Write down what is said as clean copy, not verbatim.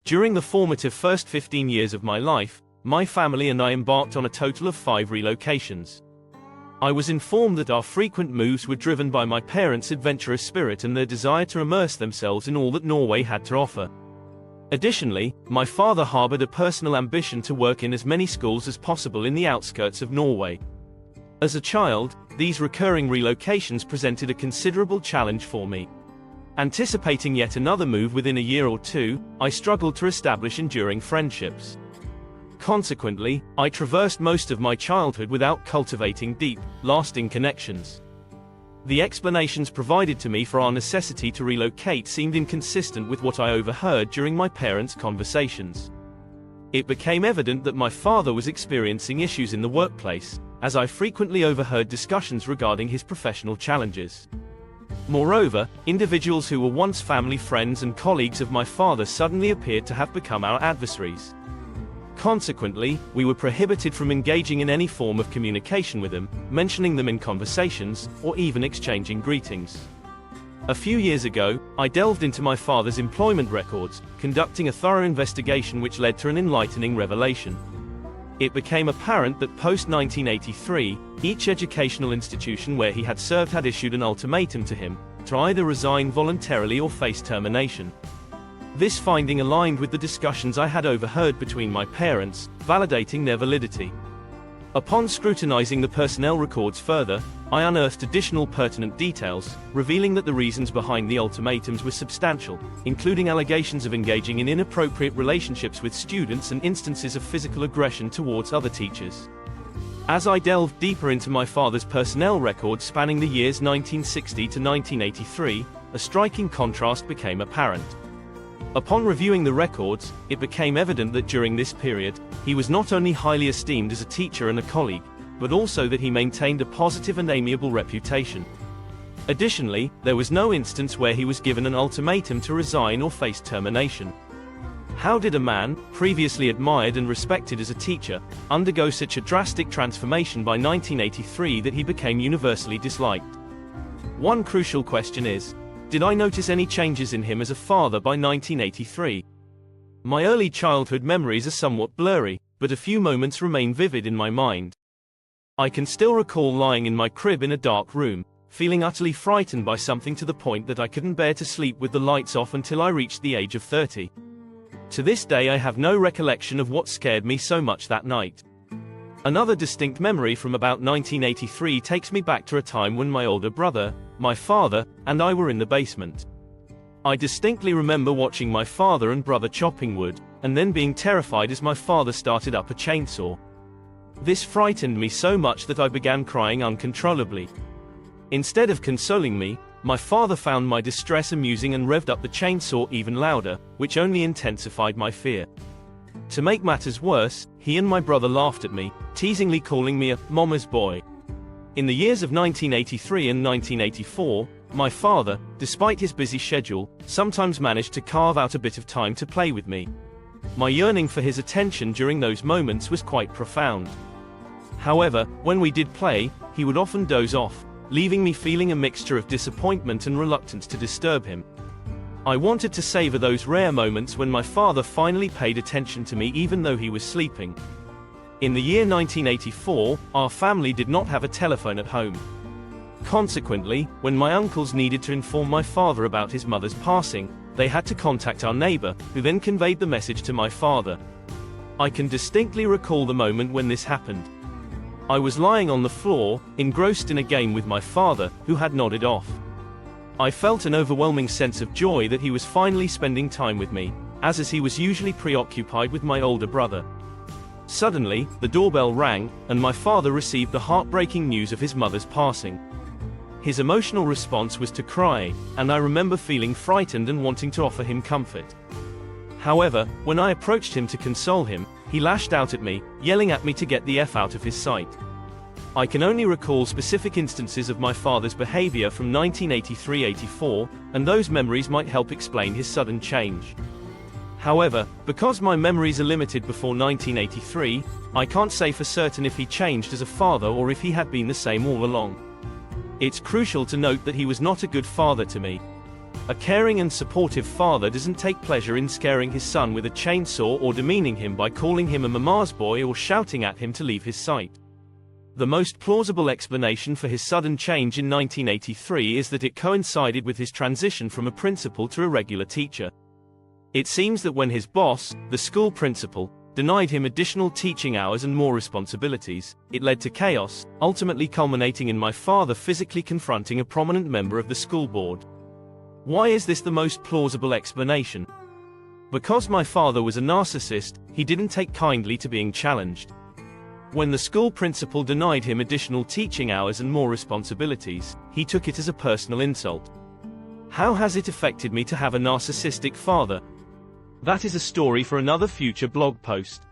During the formative first 15 years of my life, my family and I embarked on a total of 5 relocations. I was informed that our frequent moves were driven by my parents' adventurous spirit and their desire to immerse themselves in all that Norway had to offer. Additionally, my father harbored a personal ambition to work in as many schools as possible in the outskirts of Norway. As a child, these recurring relocations presented a considerable challenge for me. Anticipating yet another move within a year or two, I struggled to establish enduring friendships. Consequently, I traversed most of my childhood without cultivating deep, lasting connections. The explanations provided to me for our necessity to relocate seemed inconsistent with what I overheard during my parents' conversations. It became evident that my father was experiencing issues in the workplace, as I frequently overheard discussions regarding his professional challenges. Moreover, individuals who were once family friends and colleagues of my father suddenly appeared to have become our adversaries. Consequently, we were prohibited from engaging in any form of communication with them, mentioning them in conversations, or even exchanging greetings. A few years ago, I delved into my father's employment records, conducting a thorough investigation which led to an enlightening revelation. It became apparent that post-1983, each educational institution where he had served had issued an ultimatum to him, to either resign voluntarily or face termination. This finding aligned with the discussions I had overheard between my parents, validating their validity. Upon scrutinizing the personnel records further, I unearthed additional pertinent details, revealing that the reasons behind the ultimatums were substantial, including allegations of engaging in inappropriate relationships with students and instances of physical aggression towards other teachers. As I delved deeper into my father's personnel records spanning the years 1960 to 1983, a striking contrast became apparent. Upon reviewing the records, it became evident that during this period, he was not only highly esteemed as a teacher and a colleague, but also that he maintained a positive and amiable reputation. Additionally, there was no instance where he was given an ultimatum to resign or face termination. How did a man, previously admired and respected as a teacher, undergo such a drastic transformation by 1983 that he became universally disliked? One crucial question is, did I notice any changes in him as a father by 1983? My early childhood memories are somewhat blurry, but a few moments remain vivid in my mind. I can still recall lying in my crib in a dark room, feeling utterly frightened by something to the point that I couldn't bear to sleep with the lights off until I reached the age of 30. To this day I have no recollection of what scared me so much that night. Another distinct memory from about 1983 takes me back to a time when my older brother, my father, and I were in the basement. I distinctly remember watching my father and brother chopping wood, and then being terrified as my father started up a chainsaw. This frightened me so much that I began crying uncontrollably. Instead of consoling me, my father found my distress amusing and revved up the chainsaw even louder, which only intensified my fear. To make matters worse, he and my brother laughed at me, teasingly calling me a mama's boy. In the years of 1983 and 1984, my father, despite his busy schedule, sometimes managed to carve out a bit of time to play with me. My yearning for his attention during those moments was quite profound. However, when we did play, he would often doze off, leaving me feeling a mixture of disappointment and reluctance to disturb him. I wanted to savor those rare moments when my father finally paid attention to me even though he was sleeping. In the year 1984, our family did not have a telephone at home. Consequently, when my uncles needed to inform my father about his mother's passing, they had to contact our neighbor, who then conveyed the message to my father. I can distinctly recall the moment when this happened. I was lying on the floor, engrossed in a game with my father, who had nodded off. I felt an overwhelming sense of joy that he was finally spending time with me, as he was usually preoccupied with my older brother. Suddenly, the doorbell rang, and my father received the heartbreaking news of his mother's passing. His emotional response was to cry, and I remember feeling frightened and wanting to offer him comfort. However, when I approached him to console him, he lashed out at me, yelling at me to get the F out of his sight. I can only recall specific instances of my father's behavior from 1983-84, and those memories might help explain his sudden change. However, because my memories are limited before 1983, I can't say for certain if he changed as a father or if he had been the same all along. It's crucial to note that he was not a good father to me. A caring and supportive father doesn't take pleasure in scaring his son with a chainsaw or demeaning him by calling him a mama's boy or shouting at him to leave his sight. The most plausible explanation for his sudden change in 1983 is that it coincided with his transition from a principal to a regular teacher. It seems that when his boss, the school principal, denied him additional teaching hours and more responsibilities, it led to chaos, ultimately culminating in my father physically confronting a prominent member of the school board. Why is this the most plausible explanation? Because my father was a narcissist, he didn't take kindly to being challenged. When the school principal denied him additional teaching hours and more responsibilities, he took it as a personal insult. How has it affected me to have a narcissistic father? That is a story for another future blog post.